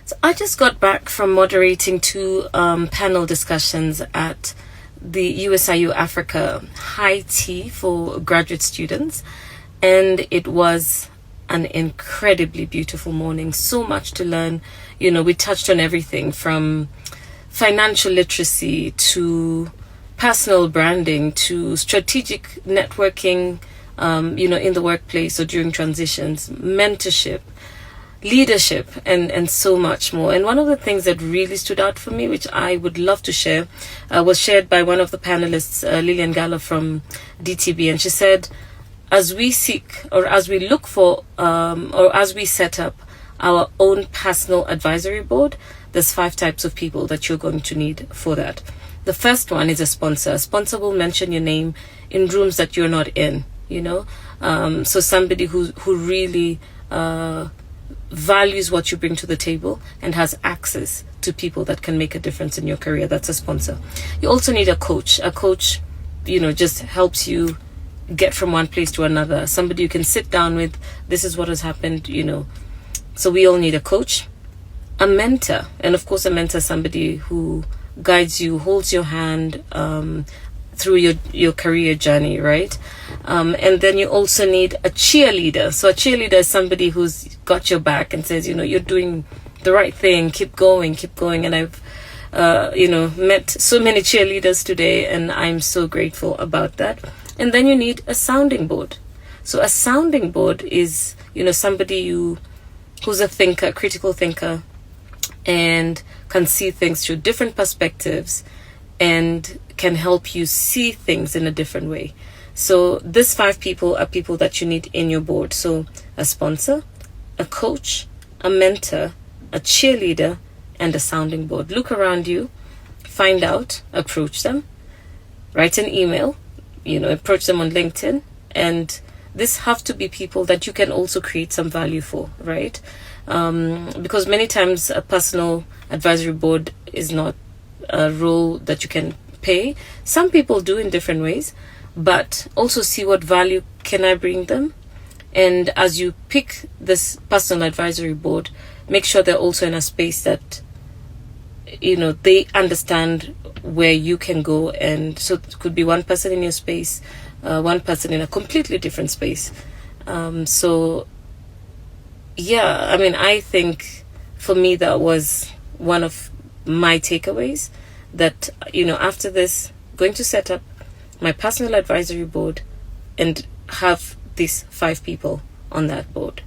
So I just got back from moderating two panel discussions at the USIU Africa High Tea for graduate students, and it was an incredibly beautiful morning. So much to learn. We touched on everything from financial literacy to personal branding to strategic networking, in the workplace or during transitions, mentorship, leadership, and so much more. And one of the things that really stood out for me, which I would love to share, was shared by one of the panelists, Lillian Gallo from DTB. And she said, as we seek or as we look for or as we set up our own personal advisory board, there's 5 types of people that you're going to need for that. The first one is a sponsor. A sponsor will mention your name in rooms that you're not in, so somebody who really values what you bring to the table and has access to people that can make a difference in your career. That's a sponsor. You also need a coach. A coach, just helps you get from one place to another. Somebody you can sit down with. This is what has happened, So we all need a coach. A mentor. And of course, a mentor is somebody who guides you, holds your hand through your career journey, right? And then you also need a cheerleader. So a cheerleader is somebody who's got your back and says, you're doing the right thing, keep going. And I've, met so many cheerleaders today, and I'm so grateful about that. And then you need a sounding board. So a sounding board is, somebody who's a thinker, critical thinker, and can see things through different perspectives and can help you see things in a different way. So these 5 people are people that you need in your board. So a sponsor, a coach, a mentor, a cheerleader, and a sounding board. Look around you, find out, approach them, write an email, approach them on LinkedIn. And this have to be people that you can also create some value for, right? Because many times a personal advisory board is not a role that you can pay. Some people do in different ways, but also see what value can I bring them. And as you pick this personal advisory board, make sure they're also in a space that they understand where you can go. And so it could be one person in your space, one person in a completely different space. I think for me that was one of my takeaways, that after this, going to set up my personal advisory board and have these 5 people on that board.